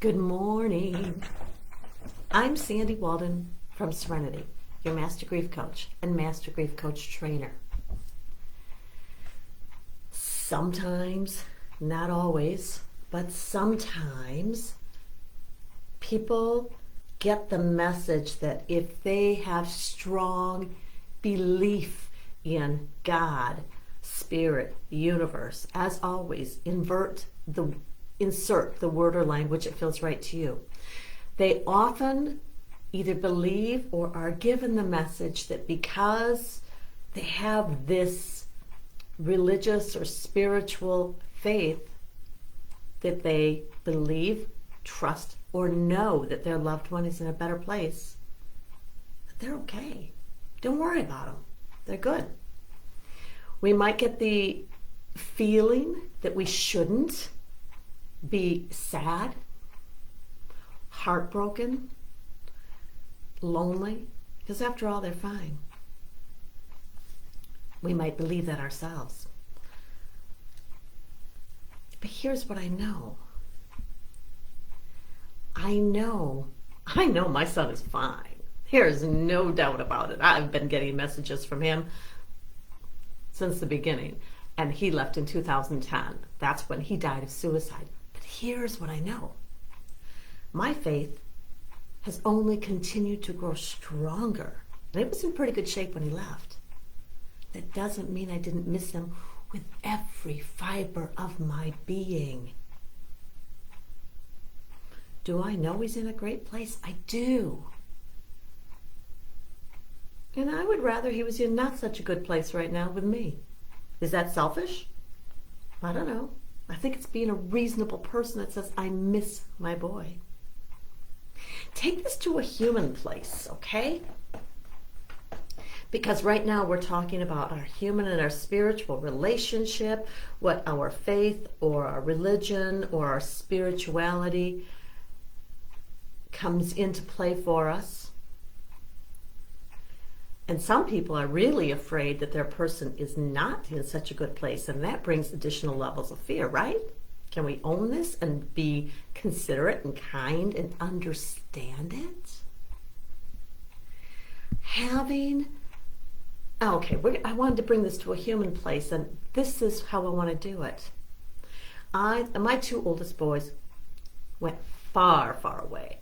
Good morning. I'm Sandy Walden from Serenity, your Master Grief Coach and Master Grief Coach Trainer. Sometimes, not always, but sometimes people get the message that if they have strong belief in God, Spirit, universe, as always, insert the word or language that feels right to you. They often either believe or are given the message that because they have this religious or spiritual faith, that they believe, trust, or know that their loved one is in a better place, that they're okay. Don't worry about them. They're good. We might get the feeling that we shouldn't be sad, heartbroken, lonely, because after all, they're fine. We might believe that ourselves. But here's what I know. I know my son is fine. There's no doubt about it. I've been getting messages from him since the beginning, and he left in 2010. That's when he died of suicide. But here's what I know. My faith has only continued to grow stronger. And it was in pretty good shape when he left. That doesn't mean I didn't miss him with every fiber of my being. Do I know he's in a great place? I do. And I would rather he was in not such a good place right now with me. Is that selfish? I don't know. I think it's being a reasonable person that says, I miss my boy. Take this to a human place, okay? Because right now we're talking about our human and our spiritual relationship, what our faith or our religion or our spirituality comes into play for us. And some people are really afraid that their person is not in such a good place, and that brings additional levels of fear, right? Can we own this and be considerate and kind and understand it? I wanted to bring this to a human place, and this is how I want to do it. My two oldest boys went far, far away.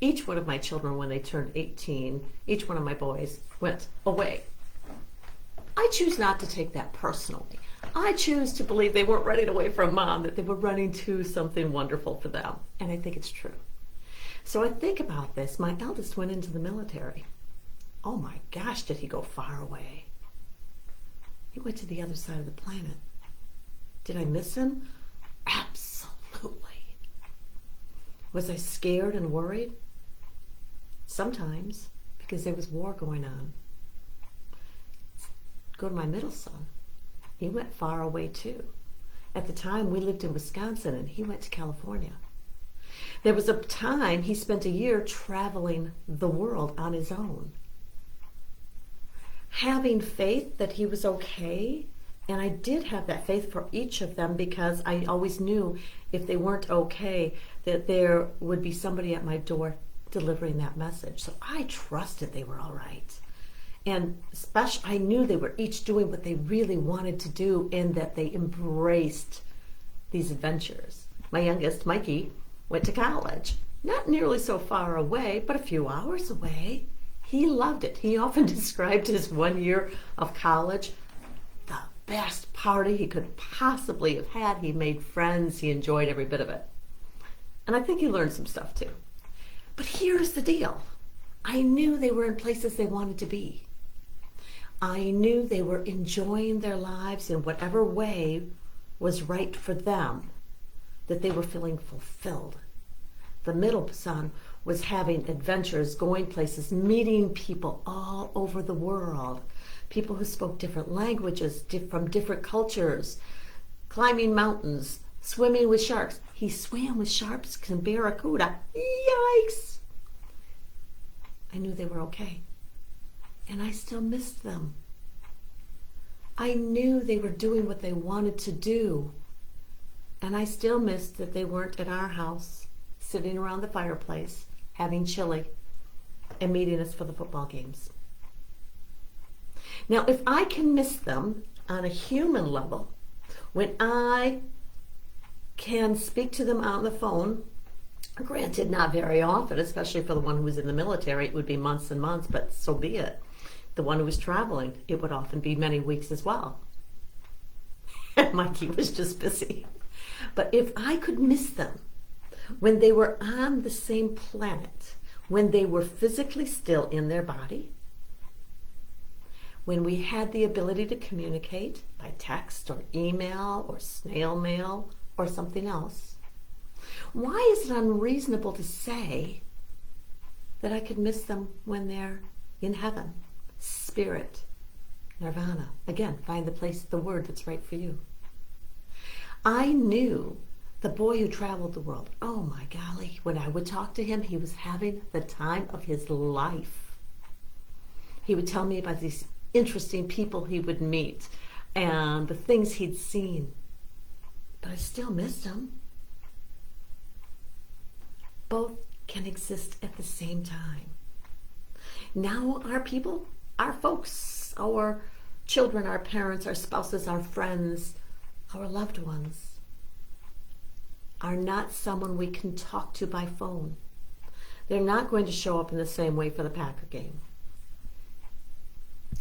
Each one of my children, when they turned 18, each one of my boys went away. I choose not to take that personally. I choose to believe they weren't running away from mom, that they were running to something wonderful for them. And I think it's true. So I think about this. My eldest went into the military. Oh my gosh, did he go far away? He went to the other side of the planet. Did I miss him? Absolutely. Was I scared and worried? Sometimes, because there was war going on. Go to my middle son. He went far away too. At the time, we lived in Wisconsin, and he went to California. There was a time he spent a year traveling the world on his own. Having faith that he was okay, and I did have that faith for each of them because I always knew if they weren't okay, that there would be somebody at my door delivering that message. So I trusted they were all right. And especially, I knew they were each doing what they really wanted to do and that they embraced these adventures. My youngest, Mikey, went to college. Not nearly so far away, but a few hours away. He loved it. He often described his 1 year of college the best party he could possibly have had. He made friends. He enjoyed every bit of it. And I think he learned some stuff too. But here's the deal. I knew they were in places they wanted to be. I knew they were enjoying their lives in whatever way was right for them, that they were feeling fulfilled. The middle son was having adventures, going places, meeting people all over the world, people who spoke different languages, from different cultures, climbing mountains, swimming with sharks. He swam with sharks and barracuda. Yikes! I knew they were okay. And I still missed them. I knew they were doing what they wanted to do. And I still missed that they weren't at our house sitting around the fireplace, having chili, and meeting us for the football games. Now, if I can miss them on a human level, when I can speak to them on the phone, granted not very often, especially for the one who was in the military, it would be months and months, but so be it. The one who was traveling, it would often be many weeks as well. Mikey was just busy. But if I could miss them when they were on the same planet, when they were physically still in their body, when we had the ability to communicate by text or email or snail mail or something else, why is it unreasonable to say that I could miss them when they're in heaven, spirit, nirvana? Again, find the place, the word that's right for you. I knew the boy who traveled the world. Oh my golly, when I would talk to him, he was having the time of his life. He would tell me about these interesting people he would meet and the things he'd seen. But I still missed him. Both can exist at the same time. Now our people, our folks, our children, our parents, our spouses, our friends, our loved ones are not someone we can talk to by phone. They're not going to show up in the same way for the Packer game.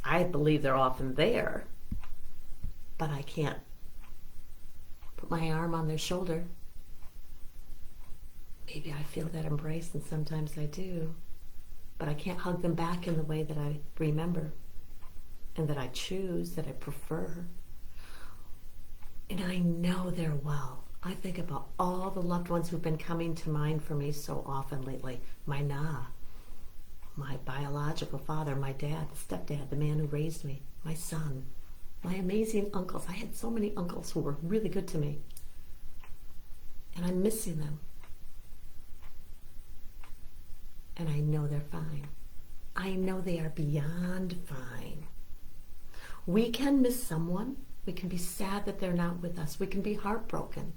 I believe they're often there, but I can't put my arm on their shoulder. Maybe I feel that embrace, and sometimes I do, but I can't hug them back in the way that I remember and that I choose, that I prefer. And I know they're well. I think about all the loved ones who've been coming to mind for me so often lately. My my biological father, my dad, the stepdad, the man who raised me, my son, my amazing uncles. I had so many uncles who were really good to me. And I'm missing them. And I know they're fine. I know they are beyond fine. We can miss someone. We can be sad that they're not with us. We can be heartbroken.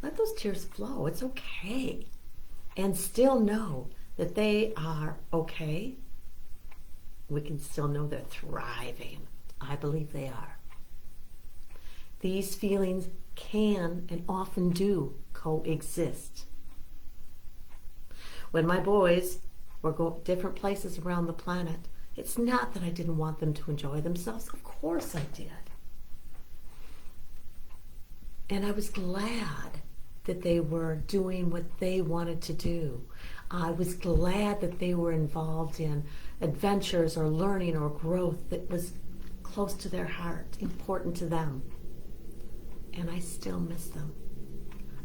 Let those tears flow. It's okay. And still know that they are okay. We can still know they're thriving. I believe they are. These feelings can and often do coexist. When my boys were going different places around the planet, it's not that I didn't want them to enjoy themselves. Of course I did. And I was glad that they were doing what they wanted to do. I was glad that they were involved in adventures or learning or growth that was close to their heart, important to them. And I still miss them.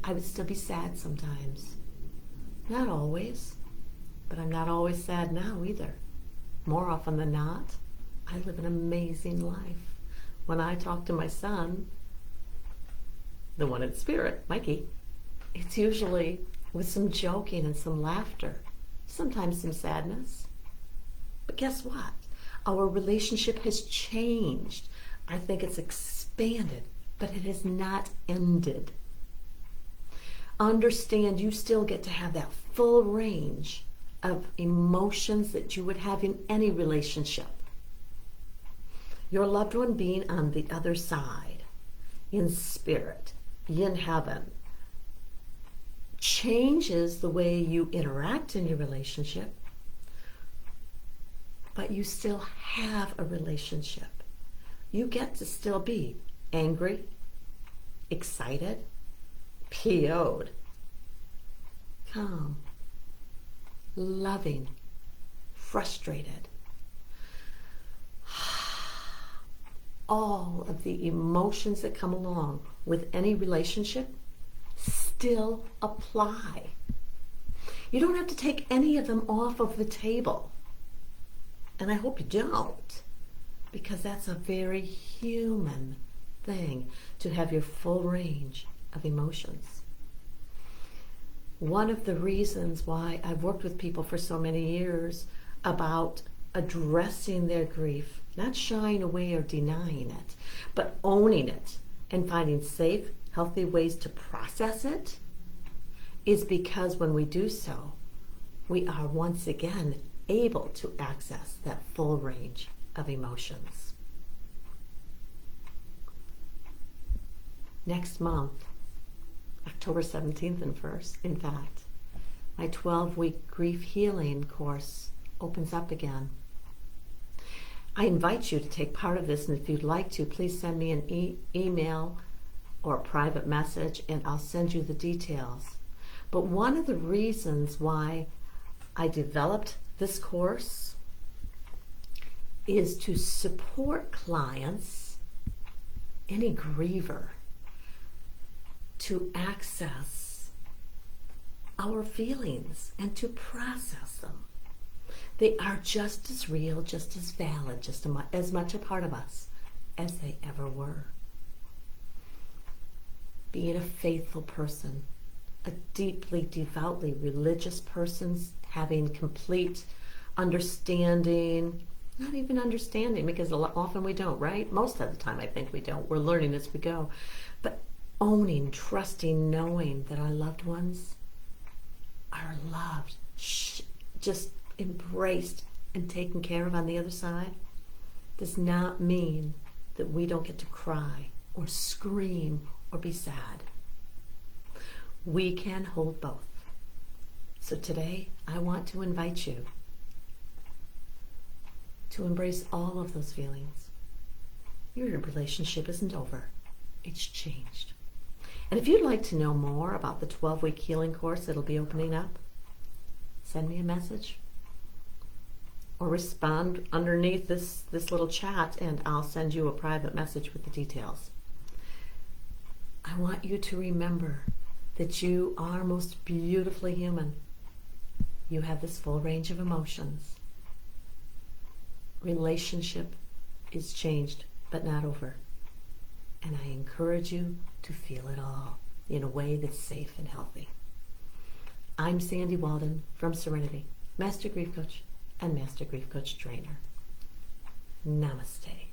I would still be sad sometimes. Not always, but I'm not always sad now either. More often than not, I live an amazing life. When I talk to my son, the one in spirit, Mikey, it's usually with some joking and some laughter, sometimes some sadness. But guess what? Our relationship has changed. I think it's expanded, but it has not ended. Understand you still get to have that full range of emotions that you would have in any relationship. Your loved one being on the other side, in spirit, in heaven, changes the way you interact in your relationship, but you still have a relationship. You get to still be angry, excited, PO'd, calm, loving, frustrated. All of the emotions that come along with any relationship still apply. You don't have to take any of them off of the table. And I hope you don't, because that's a very human thing to have your full range of emotions. One of the reasons why I've worked with people for so many years about addressing their grief, not shying away or denying it, but owning it and finding safe, healthy ways to process it is because when we do so, we are once again able to access that full range of emotions. Next month, October 17th and 1st, in fact, my 12-week grief healing course opens up again. I invite you to take part of this, and if you'd like to, please send me an email or a private message, and I'll send you the details. But one of the reasons why I developed this course is to support clients, any griever, to access our feelings and to process them. They are just as real, just as valid, just as much a part of us as they ever were. Being a faithful person, a deeply, devoutly religious person, having complete understanding, not even understanding, because often we don't, right? Most of the time I think we don't. We're learning as we go. But owning, trusting, knowing that our loved ones are loved, just embraced and taken care of on the other side, does not mean that we don't get to cry or scream or be sad. We can hold both. So today, I want to invite you to embrace all of those feelings. Your relationship isn't over. It's changed. And if you'd like to know more about the 12-week healing course that'll be opening up, send me a message or respond underneath this little chat, and I'll send you a private message with the details. I want you to remember that you are most beautifully human. You have this full range of emotions. Relationship is changed, but not over. And I encourage you to feel it all in a way that's safe and healthy. I'm Sandy Walden from Serenity, Master Grief Coach and Master Grief Coach Trainer. Namaste.